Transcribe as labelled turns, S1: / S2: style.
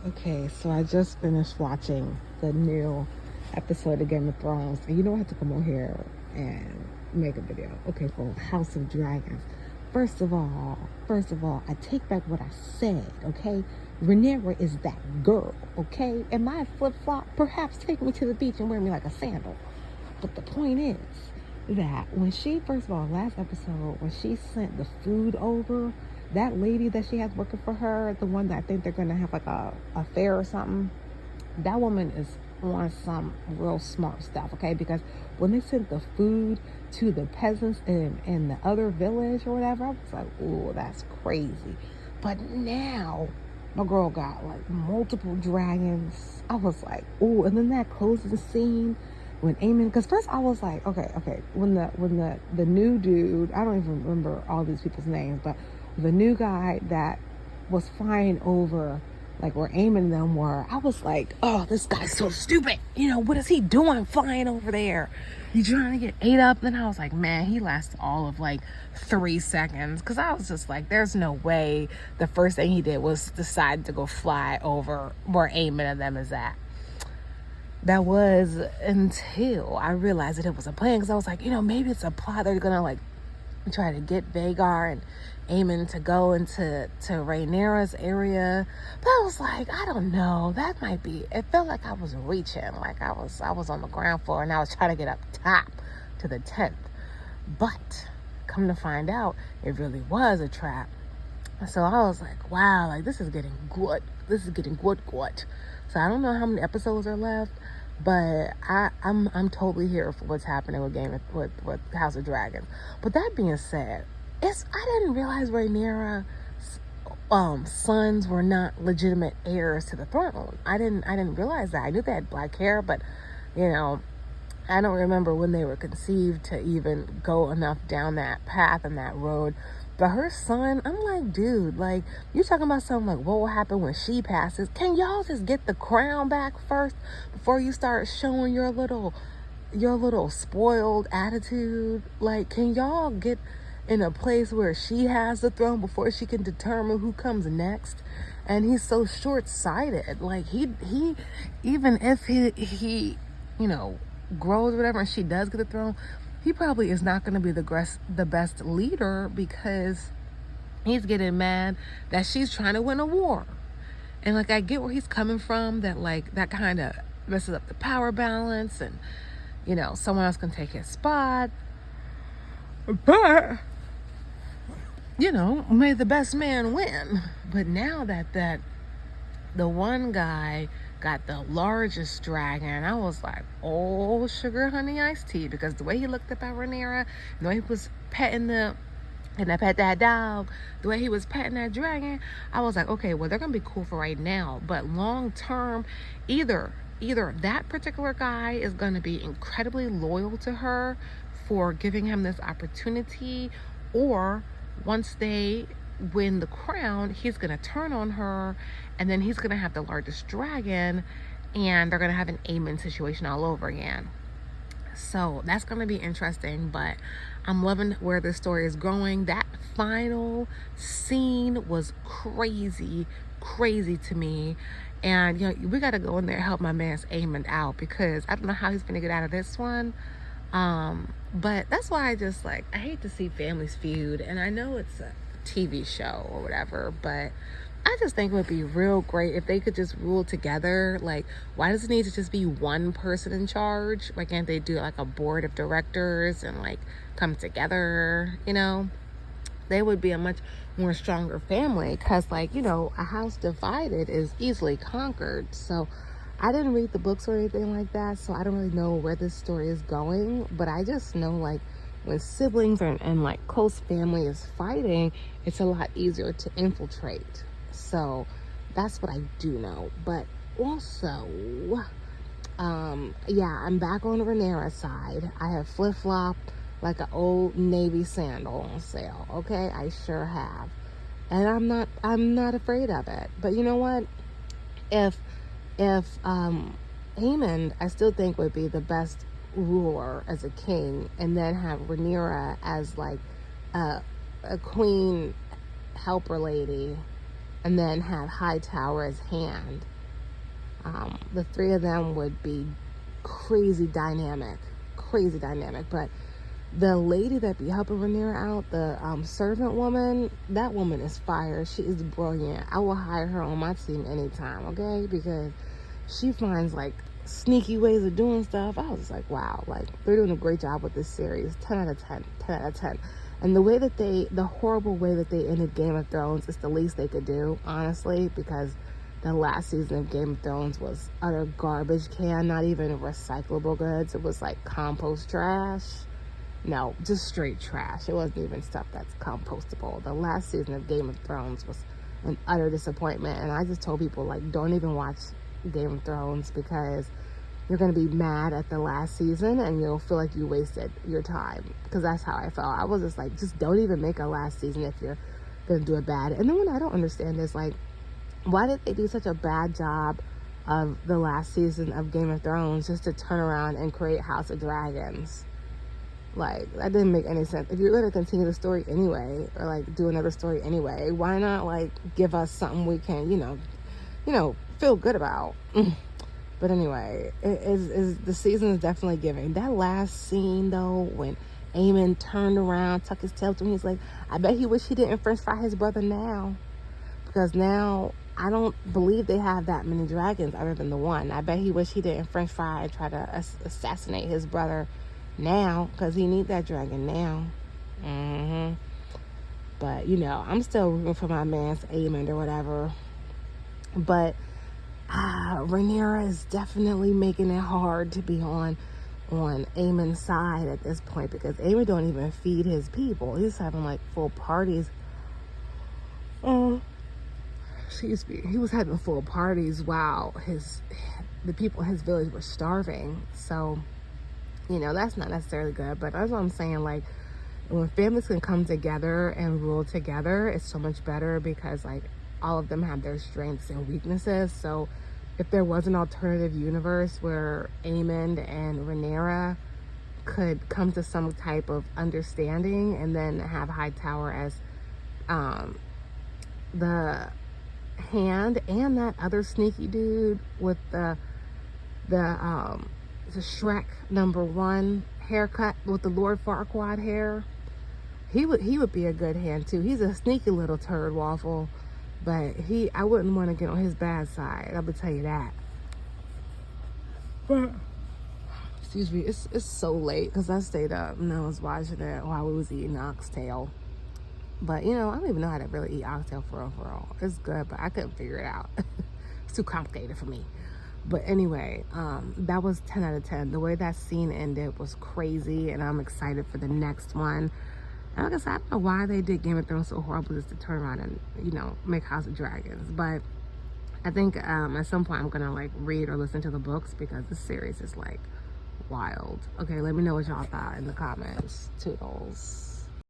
S1: Okay, so I just finished watching the new episode of Game of Thrones, and you know I have to come on here and make a video. Okay, for House of Dragons. First of all, I take back what I said. Okay, Rhaenyra is that girl. Okay, and my flip flop perhaps take me to the beach and wear me like a sandal. But the point is that when she, first of all, last episode, when she sent the food over, that lady that she has working for her, the one that I think they're going to have like a affair or something, that woman is on some real smart stuff, okay? Because when they sent the food to the peasants in the other village or whatever, I was like, oh, that's crazy. But now my girl got like multiple dragons. I was like, oh, and then that closing scene when Aemond, because first I was like, okay, when the new dude, I don't even remember all these people's names, but the new guy that was flying over, like where Aemond and them were, I was like, oh, this guy's so stupid. You know, what is he doing flying over there? He trying to get ate up? Then I was like, man, he lasted all of like 3 seconds, because I was just like, there's no way the first thing he did was decide to go fly over where Aemond and them is at. That was until I realized that it was a plan, because I was like, you know, maybe it's a plot. They're gonna like try to get Vhagar and Aemond to go into Rhaenyra's area. But I was like, I don't know, that might be, it felt like I was reaching, like I was on the ground floor and I was trying to get up top to the 10th. But come to find out, it really was a trap. So I was like, wow, like this is getting good. So I don't know how many episodes are left, but I'm totally here for what's happening with House of Dragons. But that being said, I didn't realize Rhaenyra's sons were not legitimate heirs to the throne. I didn't realize that. I knew they had black hair, but you know, I don't remember when they were conceived to even go enough down that path and that road. But her son, I'm like, dude, like, you talking about something like what will happen when she passes? Can y'all just get the crown back first before you start showing your little spoiled attitude? Like, can y'all get in a place where she has the throne before she can determine who comes next? And he's so short-sighted. Like, he even if he you know, grows or whatever and she does get the throne, he probably is not going to be the best leader, because he's getting mad that she's trying to win a war. And like, I get where he's coming from, that like that kind of messes up the power balance, and you know, someone else can take his spot. But you know, may the best man win. But now that the one guy got the largest dragon, I was like, oh, sugar honey iced tea, because the way he looked up at Rhaenyra, the way he was petting and I pet that dog, the way he was petting that dragon, I was like, okay, well, they're gonna be cool for right now, but long term, either that particular guy is gonna be incredibly loyal to her for giving him this opportunity, or once they win the crown, he's gonna turn on her, and then he's gonna have the largest dragon, and they're gonna have an Aemond situation all over again. So that's gonna be interesting, but I'm loving where this story is going. That final scene was crazy to me, and you know, we gotta go in there and help my man's Aemond out, because I don't know how he's gonna get out of this one. But that's why I hate to see families feud, and I know it's a TV show or whatever, but I just think it would be real great if they could just rule together. Like, why does it need to just be one person in charge? Why can't they do like a board of directors and like come together? You know, they would be a much more stronger family, because like, you know, a house divided is easily conquered. So I didn't read the books or anything like that, so I don't really know where this story is going, but I just know like when siblings and like close family is fighting, it's a lot easier to infiltrate. So that's what I do know. But also, yeah, I'm back on Rhaenyra's side. I have flip-flopped like an old Navy sandal on sale. Okay, I sure have, and I'm not afraid of it. But you know what? If Aemond, I still think would be the best ruler as a king, and then have Rhaenyra as like a queen helper lady, and then have Hightower as hand. The three of them would be crazy dynamic, but the lady that be helping Rhaenyra out, the servant woman, that woman is fire. She is brilliant. I will hire her on my team anytime, okay? Because she finds like sneaky ways of doing stuff. I was just like, wow, like they're doing a great job with this series. 10 out of 10, 10 out of 10. And the way that the horrible way that they ended Game of Thrones is the least they could do, honestly, because the last season of Game of Thrones was utter garbage can, not even recyclable goods. It was like compost trash. No, just straight trash. It wasn't even stuff that's compostable. The last season of Game of Thrones was an utter disappointment. And I just told people, like, don't even watch Game of Thrones because you're going to be mad at the last season and you'll feel like you wasted your time. Because that's how I felt. I was just like, just don't even make a last season if you're going to do it bad. And then what I don't understand is, like, why did they do such a bad job of the last season of Game of Thrones just to turn around and create House of Dragons? Like, that didn't make any sense. If you're going to continue the story anyway, or like do another story anyway, why not like give us something we can, you know, feel good about? But anyway, the season is definitely giving. That last scene though, when Aemond turned around, tucked his tail to him, he's like, I bet he wish he didn't French fry his brother now. Because now I don't believe they have that many dragons other than the one. I bet he wish he didn't French fry and try to assassinate his brother now, because he need that dragon now. But you know, I'm still rooting for my man's Aemond or whatever. But Rhaenyra is definitely making it hard to be on Aemond's side at this point, because Aemond don't even feed his people. He's having like full parties. Excuse me. He was having full parties while the people in his village were starving. So, you know, that's not necessarily good. But that's what I'm saying. Like, when families can come together and rule together, it's so much better, because like all of them have their strengths and weaknesses. So if there was an alternative universe where Aemond and Rhaenyra could come to some type of understanding, and then have Hightower as the hand, and that other sneaky dude with the Shrek #1 haircut with the Lord Farquaad hair, he would be a good hand too. He's a sneaky little turd waffle, but I wouldn't want to get on his bad side, I'm gonna tell you that. But excuse me, it's so late because I stayed up and I was watching it while we was eating oxtail. But you know, I don't even know how to really eat oxtail for real. It's good, but I couldn't figure it out. It's too complicated for me. But anyway, that was 10 out of 10. The way that scene ended was crazy, and I'm excited for the next one. And like I said, I don't know why they did Game of Thrones so horrible, just to turn around and, you know, make House of Dragons. But I think at some point I'm gonna like read or listen to the books, because this series is like wild. Okay, let me know what y'all thought in the comments. Toodles.